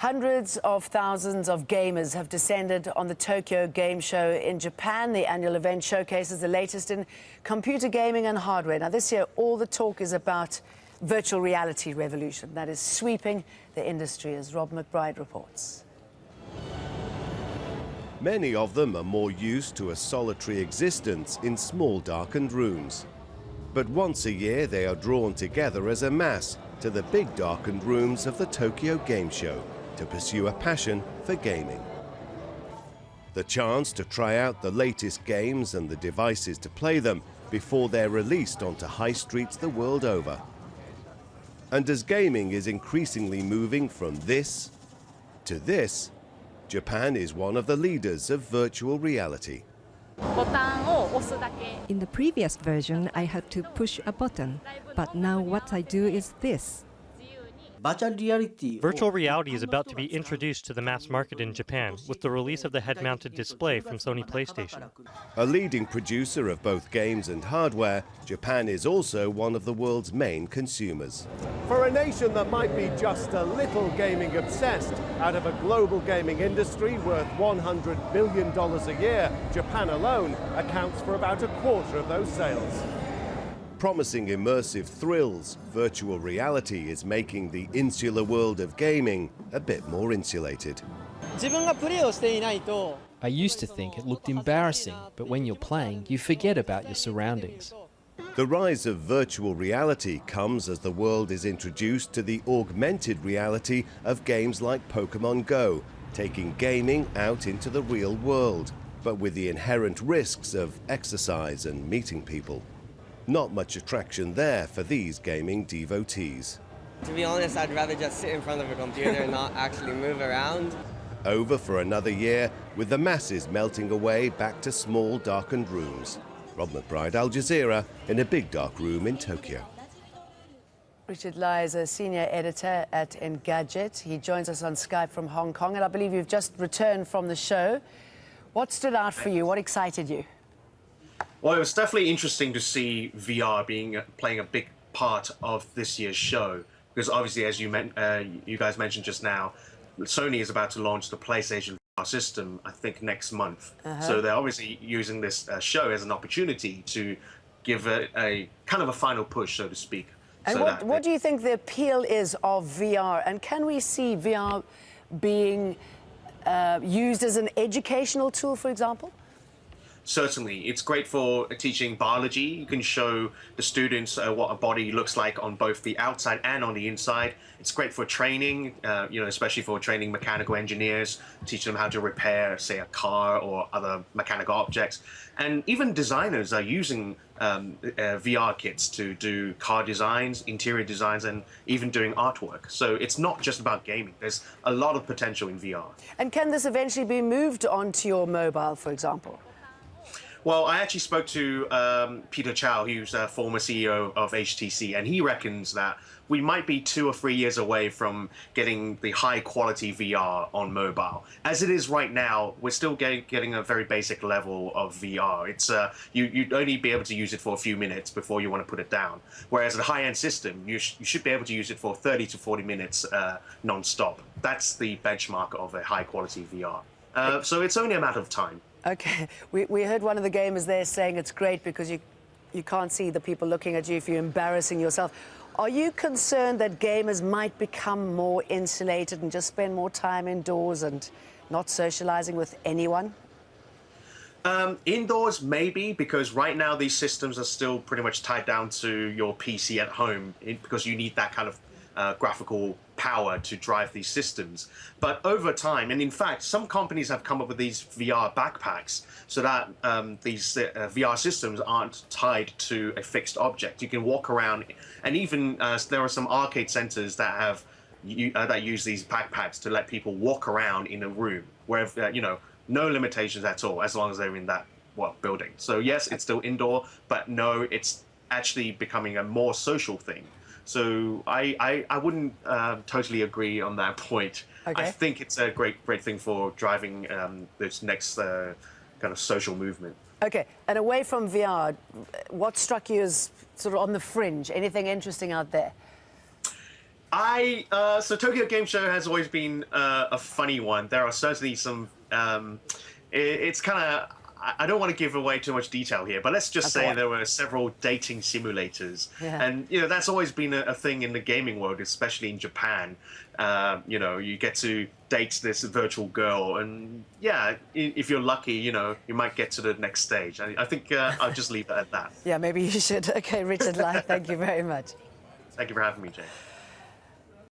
Hundreds of thousands of gamers have descended on the Tokyo Game Show in Japan. The annual event showcases the latest in computer gaming and hardware. Now, this year, all the talk is about virtual reality revolution that is sweeping the industry, as Rob McBride reports. Many of them are more used to a solitary existence in small, darkened rooms. But once a year, they are drawn together as a mass to the big, darkened rooms of the Tokyo Game Show to pursue a passion for gaming. The chance to try out the latest games and the devices to play them before they're released onto high streets the world over. And as gaming is increasingly moving from this to this, Japan is one of the leaders of virtual reality. In the previous version, I had to push a button, but now what I do is this. Virtual reality is about to be introduced to the mass market in Japan with the release of the head-mounted display from Sony PlayStation. A leading producer of both games and hardware, Japan is also one of the world's main consumers. For a nation that might be just a little gaming obsessed, out of a global gaming industry worth $100 billion a year, Japan alone accounts for about a quarter of those sales. Promising immersive thrills, virtual reality is making the insular world of gaming a bit more insulated. I used to think it looked embarrassing, but when you're playing, you forget about your surroundings. The rise of virtual reality comes as the world is introduced to the augmented reality of games like Pokemon Go, taking gaming out into the real world, but with the inherent risks of exercise and meeting people. Not much attraction there for these gaming devotees. To be honest, I'd rather just sit in front of a computer and not actually move around. Over for another year, with the masses melting away back to small, darkened rooms. Rob McBride, Al Jazeera, in a big dark room in Tokyo. Richard Lai is a senior editor at Engadget. He joins us on Skype from Hong Kong, and I believe you've just returned from the show. What stood out for you? What excited you? Well, it was definitely interesting to see VR playing a big part of this year's show, because obviously, as you guys mentioned just now, Sony is about to launch the PlayStation VR system, I think, next month. So they're obviously using this show as an opportunity to give it a kind of a final push, so to speak. And so what do you think the appeal is of VR? And can we see VR being used as an educational tool, for example? Certainly. It's great for teaching biology. You can show the students what a body looks like on both the outside and on the inside. It's great for training, especially for training mechanical engineers, teaching them how to repair, say, a car or other mechanical objects. And even designers are using VR kits to do car designs, interior designs, and even doing artwork. So it's not just about gaming. There's a lot of potential in VR. And can this eventually be moved onto your mobile, for example? Well, I actually spoke to Peter Chow, who's a former CEO of HTC, and he reckons that we might be 2 or 3 years away from getting the high-quality VR on mobile. As it is right now, we're still getting a very basic level of VR. It's you'd only be able to use it for a few minutes before you want to put it down. Whereas a high-end system, you should be able to use it for 30 to 40 minutes non-stop. That's the benchmark of a high-quality VR. So it's only a matter of time. Okay, we heard one of the gamers there saying it's great because you can't see the people looking at you if you're embarrassing yourself. Are you concerned that gamers might become more insulated and just spend more time indoors and not socializing with anyone? Indoors, maybe, because right now these systems are still pretty much tied down to your PC at home because you need that kind of graphical power to drive these systems. But over time, and in fact, some companies have come up with these VR backpacks so that these VR systems aren't tied to a fixed object. You can walk around, and even there are some arcade centers that have that use these backpacks to let people walk around in a room where no limitations at all, as long as they're in that building. So yes, it's still indoor, but no, it's actually becoming a more social thing. So I wouldn't totally agree on that point. Okay. I think it's a great thing for driving this next kind of social movement. Okay, and away from VR, what struck you as sort of on the fringe? Anything interesting out there? So Tokyo Game Show has always been a funny one. There are certainly some. It's kind of. I don't want to give away too much detail here, but let's just say there were several dating simulators, and that's always been a thing in the gaming world, especially in Japan. You get to date this virtual girl, and if you're lucky, you might get to the next stage. I think I'll just leave it at that. Yeah, maybe you should. Okay, Richard Lai, thank you very much. Thank you for having me, Jane.